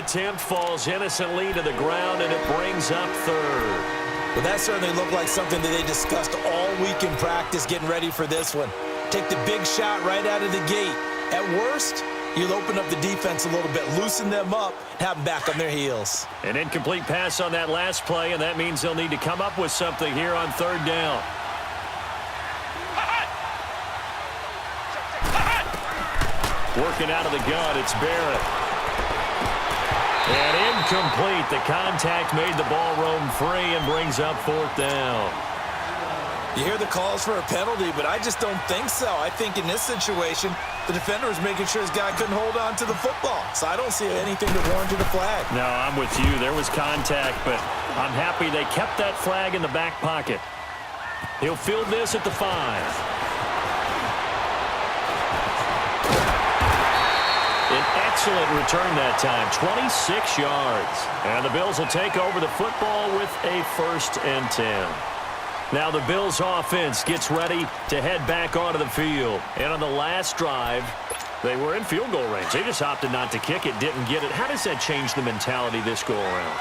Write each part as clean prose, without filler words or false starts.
attempt falls innocently to the ground, and it brings up third. Well, that certainly looked like something that they discussed all week in practice getting ready for this one. Take the big shot right out of the gate. At worst, you'll open up the defense a little bit, loosen them up, have them back on their heels. An incomplete pass on that last play, and that means they'll need to come up with something here on third down. Working out of the gun, it's Barrett. And incomplete. The contact made the ball roam free and brings up fourth down. You hear the calls for a penalty, but I just don't think so. I think in this situation, the defender was making sure his guy couldn't hold on to the football. So I don't see anything that warranted a flag. No, I'm with you. There was contact, but I'm happy they kept that flag in the back pocket. He'll field this at the 5. An excellent return that time, 26 yards. And the Bills will take over the football with a 1st and 10. Now the Bills offense gets ready to head back onto the field. And on the last drive, they were in field goal range. They just opted not to kick it, didn't get it. How does that change the mentality this go around?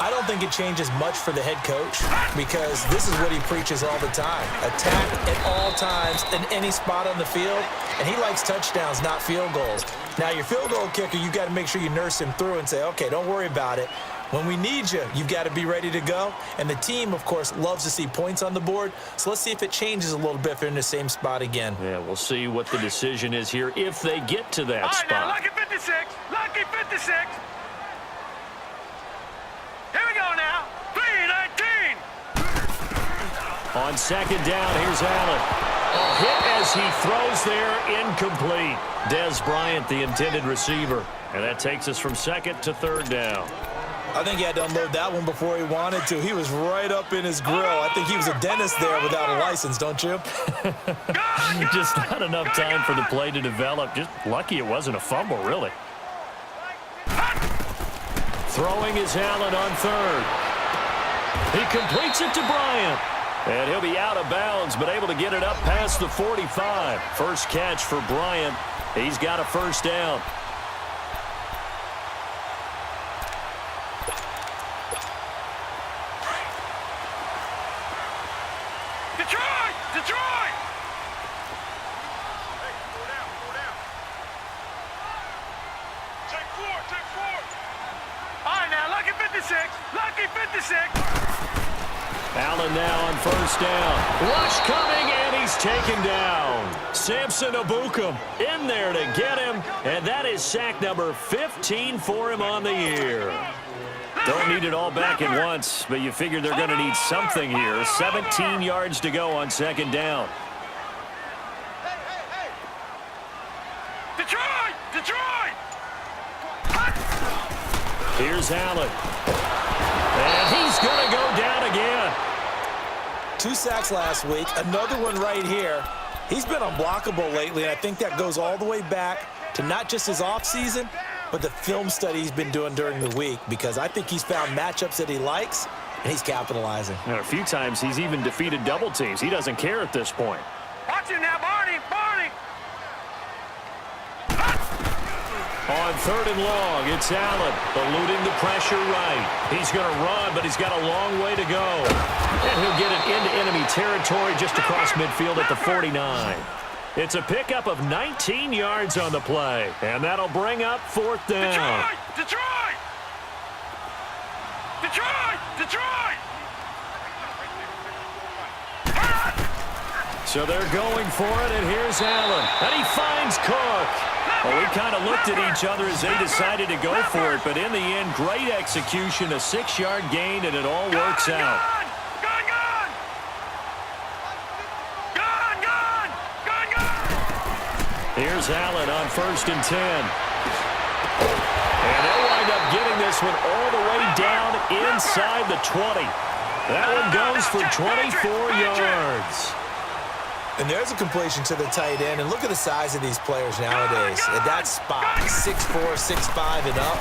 I don't think it changes much for the head coach because this is what he preaches all the time. Attack at all times in any spot on the field, and he likes touchdowns, not field goals. Now, your field goal kicker, you've got to make sure you nurse him through and say, okay, don't worry about it. When we need you, you've got to be ready to go. And the team, of course, loves to see points on the board. So let's see if it changes a little bit if they're in the same spot again. Yeah, we'll see what the decision is here if they get to that spot. Now, lucky 56. Lucky 56. Here we go now. 3-19. On second down, here's Allen. Hit as he throws there, incomplete. Dez Bryant, the intended receiver. And that takes us from second to third down. I think he had to unload that one before he wanted to. He was right up in his grill. I think he was a dentist there without a license, don't you? Just not enough time for the play to develop. Just lucky it wasn't a fumble, really. Throwing is Allen on third. He completes it to Bryant. And he'll be out of bounds, but able to get it up past the 45. First catch for Bryant. He's got a first down. Detroit! Detroit! Take four. All right, now, lucky 56. Lucky 56. Allen now on first down. Rush coming, and he's taken down. Samson Ebukam in there to get him, and that is sack number 15 for him on the year. Don't need it all back at once, but you figure they're going to need something here. 17 yards to go on second down. Detroit! Detroit! Here's Allen. And he's going to go down again. 2 sacks last week, another one right here. He's been unblockable lately, and I think that goes all the way back to not just his offseason, but the film study he's been doing during the week, because I think he's found matchups that he likes, and he's capitalizing. And a few times he's even defeated double teams. He doesn't care at this point. Watch him now, Barney! Barney! On third and long, it's Allen, eluding the pressure right. He's going to run, but he's got a long way to go. And he'll get it into enemy territory just across midfield at the 49. It's a pickup of 19 yards on the play, and that'll bring up fourth down. Detroit! Detroit! Detroit! So they're going for it, and here's Allen. And he finds Cook. Well, we kind of looked at each other as they decided to go for it, but in the end, great execution, a 6-yard gain, and it all works out. Here's Allen on first and 10. And they'll wind up getting this one all the way down inside the 20. That one goes for 24 yards. And there's a completion to the tight end. And look at the size of these players nowadays. At that spot, 6'4", 6'5", and up.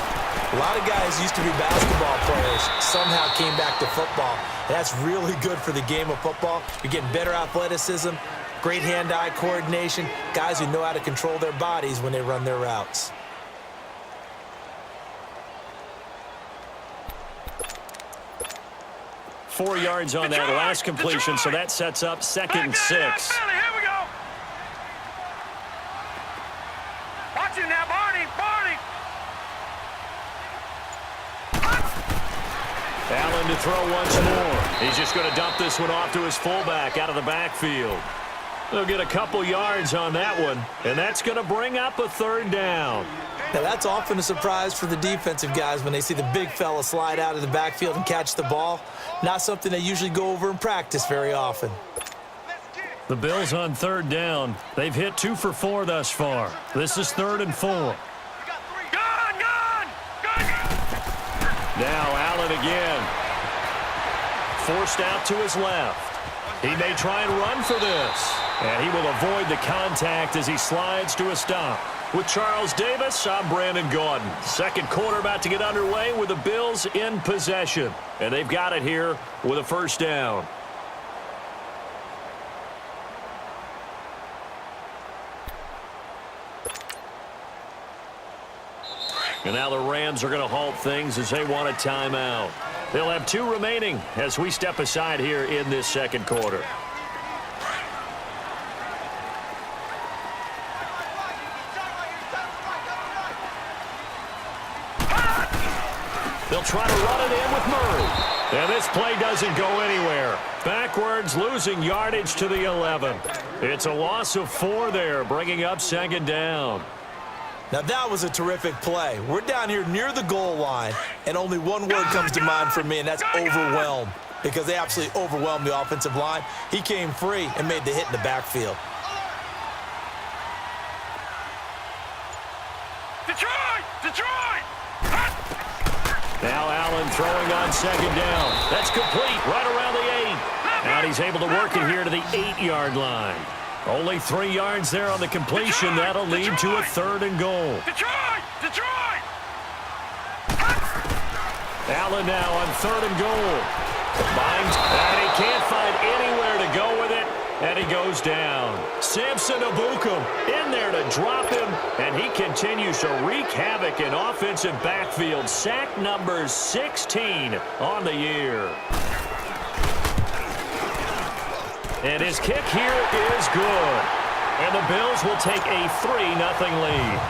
A lot of guys used to be basketball players, somehow came back to football. And that's really good for the game of football. You're getting better athleticism, great hand-eye coordination, guys who know how to control their bodies when they run their routes. 4 yards on that last completion, so that sets up 2nd and 6. Here we go. Watch it now, Barney. Barney. Allen to throw once more. He's just going to dump this one off to his fullback out of the backfield. They'll get a couple yards on that one, and that's going to bring up a 3rd down. Now, that's often a surprise for the defensive guys when they see the big fella slide out of the backfield and catch the ball. Not something they usually go over in practice very often. The Bills on 3rd down. They've hit 2 for 4 thus far. This is 3rd and 4. Gun. Now Allen again. Forced out to his left. He may try and run for this. And he will avoid the contact as he slides to a stop. With Charles Davis, I'm Brandon Gaudin. 2nd quarter about to get underway with the Bills in possession. And they've got it here with a 1st down. And now the Rams are going to halt things as they want a timeout. They'll have 2 remaining as we step aside here in this 2nd quarter. They'll try to run it in with Murray. And this play doesn't go anywhere. Backwards, losing yardage to the 11. It's a loss of 4 there, bringing up 2nd down. Now, that was a terrific play. We're down here near the goal line, and only one word comes to mind for me, and that's overwhelmed, because they absolutely overwhelmed the offensive line. He came free and made the hit in the backfield. Detroit! Detroit! Now Allen throwing on 2nd down. That's complete right around the 8. And he's able to work it here to the 8-yard line. Only 3 yards there on the completion. That'll lead to a 3rd and goal. Detroit! Detroit! Allen now on 3rd and goal. And he can't find anywhere to go with it. And he goes down. Samson Abukum in there to drop him. And he continues to wreak havoc in offensive backfield. Sack number 16 on the year. And his kick here is good. And the Bills will take a 3-0 lead.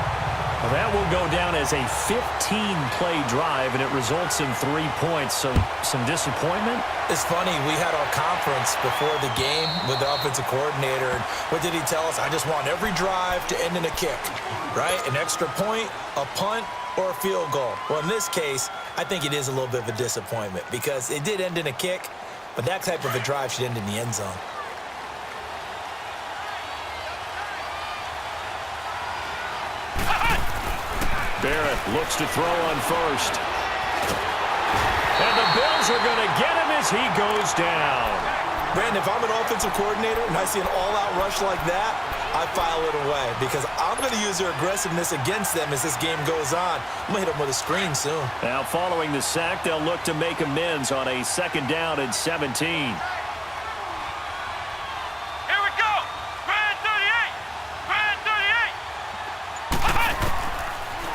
Well, that will go down as a 15-play drive, and it results in 3 points. So some disappointment? It's funny, we had our conference before the game with the offensive coordinator, and what did he tell us? I just want every drive to end in a kick, right? An extra point, a punt, or a field goal. Well, in this case, I think it is a little bit of a disappointment because it did end in a kick, but that type of a drive should end in the end zone. Barrett looks to throw on 1st. And the Bills are going to get him as he goes down. Brandon, if I'm an offensive coordinator and I see an all-out rush like that, I file it away because I'm going to use their aggressiveness against them as this game goes on. I'm going to hit them with a screen soon. Now following the sack, they'll look to make amends on a 2nd down and 17.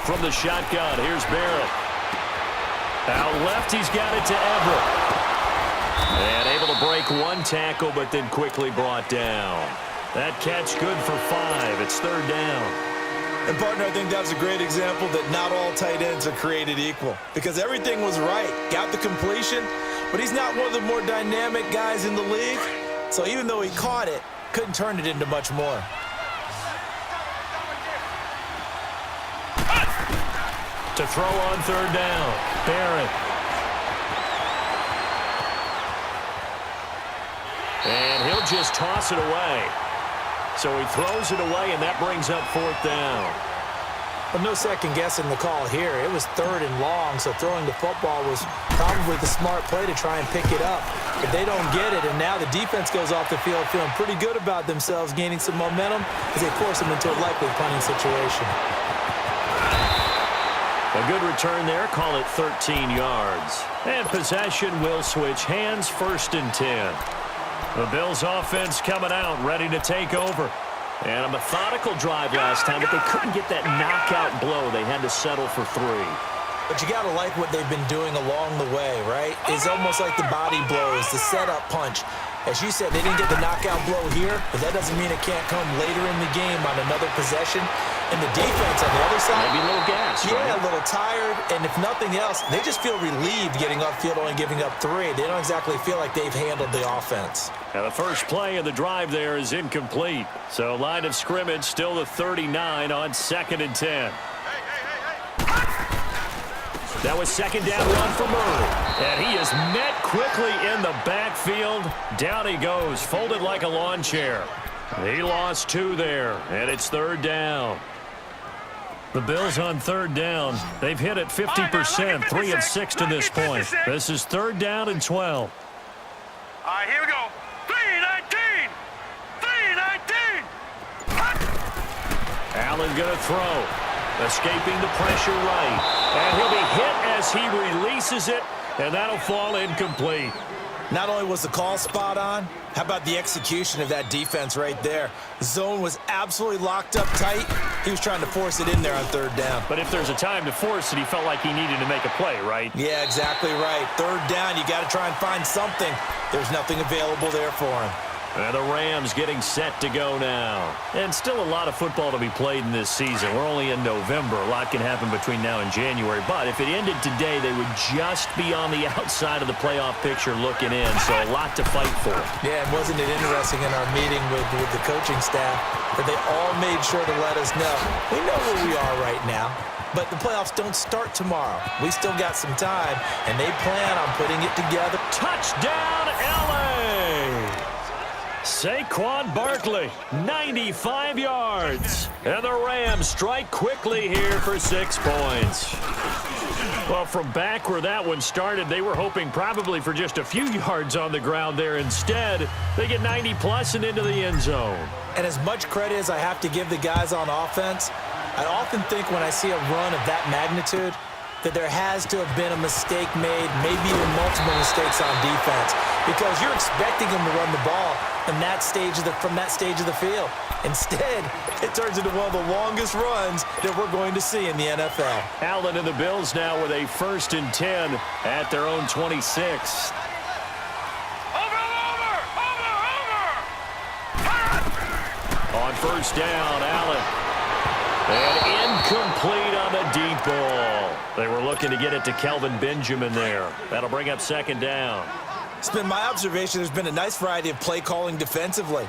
From the shotgun, here's Barrett. Out left, he's got it to Everett. And able to break 1 tackle, but then quickly brought down. That catch good for 5. It's 3rd down. And, partner, I think that was a great example that not all tight ends are created equal because everything was right. Got the completion, but he's not one of the more dynamic guys in the league. So even though he caught it, couldn't turn it into much more. To throw on 3rd down, Barrett. And he'll just toss it away. So he throws it away, and that brings up 4th down. Well, no second guessing the call here. It was 3rd and long, so throwing the football was probably the smart play to try and pick it up. But they don't get it, and now the defense goes off the field feeling pretty good about themselves, gaining some momentum as they force them into a likely punting situation. A good return there, call it 13 yards. And possession will switch hands, 1st and 10. The Bills offense coming out, ready to take over. And a methodical drive last time, but they couldn't get that knockout blow. They had to settle for 3. But you got to like what they've been doing along the way, right? It's almost like the body blows, the setup punch. As you said, they didn't get the knockout blow here, but that doesn't mean it can't come later in the game on another possession. And the defense on the other side, maybe a little gas, yeah, right? a little tired. And if nothing else, they just feel relieved getting off field, only giving up 3. They don't exactly feel like they've handled the offense. Now the first play of the drive there is incomplete. So line of scrimmage still the 39 on 2nd and 10. That was second down run for Murray. And he is met quickly in the backfield. Down he goes, folded like a lawn chair. He lost 2 there, and it's 3rd down. The Bills on 3rd down. They've hit it 50%, 3 of 6 to this point. This is 3rd down and 12. All right, here we go. 3-19. 3-19. Allen going to throw. Escaping the pressure right. And he'll be hit as he releases it, and that'll fall incomplete. Not only was the call spot on, how about the execution of that defense right there? The zone was absolutely locked up tight. He was trying to force it in there on 3rd down. But if there's a time to force it, he felt like he needed to make a play, right? Yeah, exactly right. 3rd down, you got to try and find something. There's nothing available there for him. And the Rams getting set to go now. And still a lot of football to be played in this season. We're only in November. A lot can happen between now and January. But if it ended today, they would just be on the outside of the playoff picture looking in. So a lot to fight for. Yeah, and wasn't it interesting in our meeting with the coaching staff that they all made sure to let us know, we know where we are right now, but the playoffs don't start tomorrow. We still got some time, and they plan on putting it together. Touchdown, L.A.! Saquon Barkley, 95 yards. And the Rams strike quickly here for 6 points. Well, from back where that one started, they were hoping probably for just a few yards on the ground there. Instead, they get 90-plus and into the end zone. And as much credit as I have to give the guys on offense, I often think when I see a run of that magnitude that there has to have been a mistake made, maybe even multiple mistakes on defense, because you're expecting them to run the ball from that stage of the field. Instead, it turns into one of the longest runs that we're going to see in the NFL. Allen and the Bills now with a 1st and 10 at their own 26. On 1st down, Allen. And incomplete on the deep ball. They were looking to get it to Kelvin Benjamin there. That'll bring up 2nd down. It's been my observation there's been a nice variety of play calling defensively.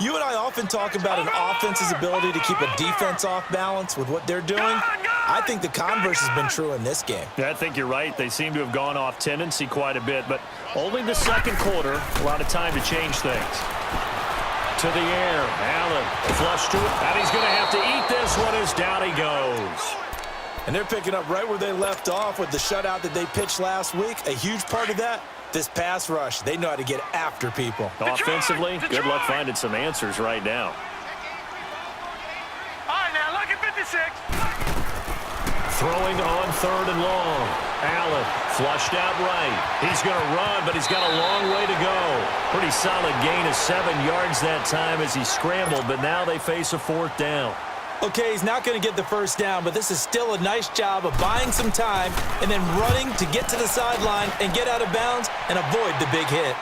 You and I often talk about an offense's ability to keep a defense off balance with what they're doing. I think the converse has been true in this game. Yeah, I think you're right. They seem to have gone off tendency quite a bit, but only the 2nd quarter, a lot of time to change things. To the air, Allen, flush to it, and he's going to have to eat this one as down he goes. And they're picking up right where they left off with the shutout that they pitched last week. A huge part of that, this pass rush. They know how to get after people. Offensively, good luck finding some answers right now. All right, now look at 56. Throwing on 3rd and long. Allen flushed out right. He's going to run, but he's got a long way to go. Pretty solid gain of 7 yards that time as he scrambled, but now they face a 4th down. Okay, he's not going to get the 1st down, but this is still a nice job of buying some time and then running to get to the sideline and get out of bounds and avoid the big hit.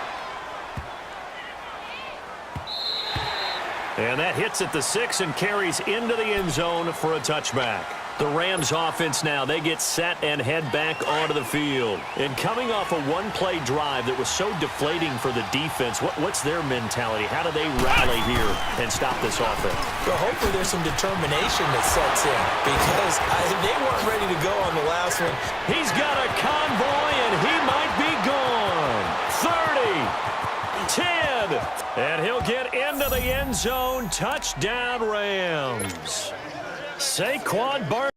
And that hits at the 6 and carries into the end zone for a touchback. The Rams offense now, they get set and head back onto the field. And coming off a one-play drive that was so deflating for the defense, what's their mentality? How do they rally here and stop this offense? Well, hopefully there's some determination that sets in because they weren't ready to go on the last one. He's got a convoy, and he might be gone. 30, 10, and he'll get into the end zone. Touchdown, Rams. Saquon Barkley.